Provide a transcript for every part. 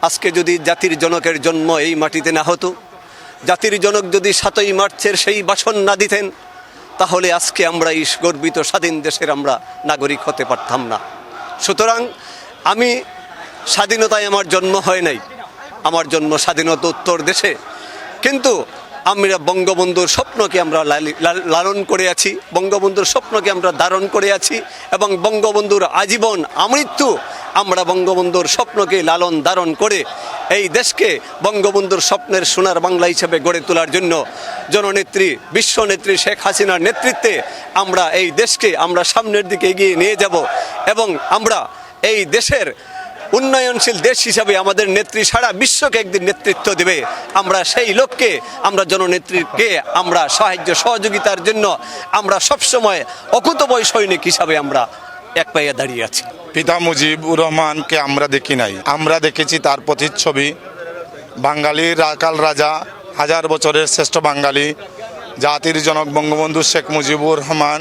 আজকে যদি জাতির জনকের জন্ম এই মাটিতে না হতো, জাতির জনক যদি 7ই মার্চের সেই ভাষণ না দিতেন, তাহলে আজকে আমরা এই গর্বিত স্বাধীন দেশের আমরা নাগরিক হতে পারতাম না। সুতরাং আমি স্বাধীনতায় আমার জন্ম হয় নাই, আমার জন্ম স্বাধীনতা উত্তর দেশে, কিন্তু আমরা বঙ্গবন্ধুর স্বপ্নকে আমরা লালন করে আছি, বঙ্গবন্ধুর স্বপ্নকে আমরা ধারণ করে আছি, এবং বঙ্গবন্ধুর আজীবন আমৃত্যু আমরা বঙ্গবন্ধুর স্বপ্নকে লালন ধারণ করে এই দেশকে বঙ্গবন্ধুর স্বপ্নের সোনার বাংলা হিসেবে গড়ে তোলার জন্য জননেত্রী বিশ্বনেত্রী শেখ হাসিনার নেতৃত্বে আমরা এই দেশকে আমরা সামনের দিকে এগিয়ে নিয়ে যাব, এবং আমরা এই দেশের উন্নয়নশীল দেশ হিসাবে আমাদের নেত্রী সারা বিশ্বকে একদিন নেতৃত্ব দেবে। আমরা সেই লক্ষ্যে আমরা জননেত্রীকে আমরা সাহায্য সহযোগিতার জন্য আমরা সবসময় অকুতোভয় সৈনিক হিসাবে আমরা এক পায়ে দাঁড়িয়ে আছি। পিতা মুজিবুর রহমানকে আমরা দেখি নাই, আমরা দেখেছি তার প্রতিচ্ছবি। বাঙালির রাকাল রাজা, হাজার বছরের শ্রেষ্ঠ বাঙালি, জাতির জনক বঙ্গবন্ধু শেখ মুজিবুর রহমান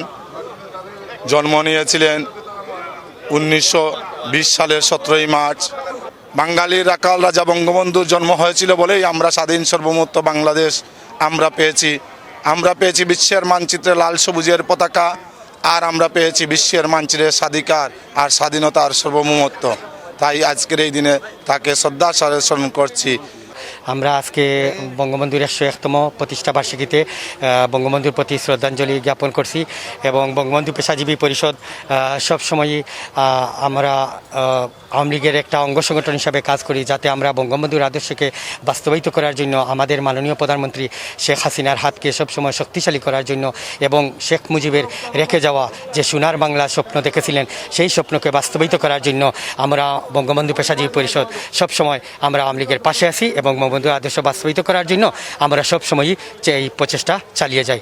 জন্ম নিয়েছিলেন 1920 সালের 17ই মার্চ। বাঙালির রাকাল রাজা বঙ্গবন্ধুর জন্ম হয়েছিল বলেই আমরা স্বাধীন সার্বভৌমত্ব বাংলাদেশ আমরা পেয়েছি বিশ্বের মানচিত্রে লাল সবুজের পতাকা, আর আমরা পেয়েছি বিশ্বের মানচিত্রে স্বাধিকার আর স্বাধীনতার সার্বভৌমত্ব। তাই আজকের এই দিনে তাকে শ্রদ্ধার সাথে স্মরণ করছি। আমরা আজকে বঙ্গবন্ধুর 101তম প্রতিষ্ঠা বার্ষিকীতে বঙ্গবন্ধুর প্রতি শ্রদ্ধাঞ্জলি জ্ঞাপন করছি, এবং বঙ্গবন্ধু পেশাজীবী পরিষদ সবসময়ই আমরা আওয়ামী লীগের একটা অঙ্গ সংগঠন হিসাবে কাজ করি, যাতে আমরা বঙ্গবন্ধুর আদর্শকে বাস্তবায়িত করার জন্য আমাদের মাননীয় প্রধানমন্ত্রী শেখ হাসিনার হাতকে সবসময় শক্তিশালী করার জন্য, এবং শেখ মুজিবের রেখে যাওয়া যে সোনার বাংলা স্বপ্ন দেখেছিলেন সেই স্বপ্নকে বাস্তবায়িত করার জন্য আমরা বঙ্গবন্ধু পেশাজীবী পরিষদ সবসময় আমরা আওয়ামী লীগের পাশে আছি, এবং বঙ্গবন্ধুর আদর্শ বাস্তবায়িত করার জন্য আমরা সবসময়ই এই প্রচেষ্টা চালিয়ে যাই।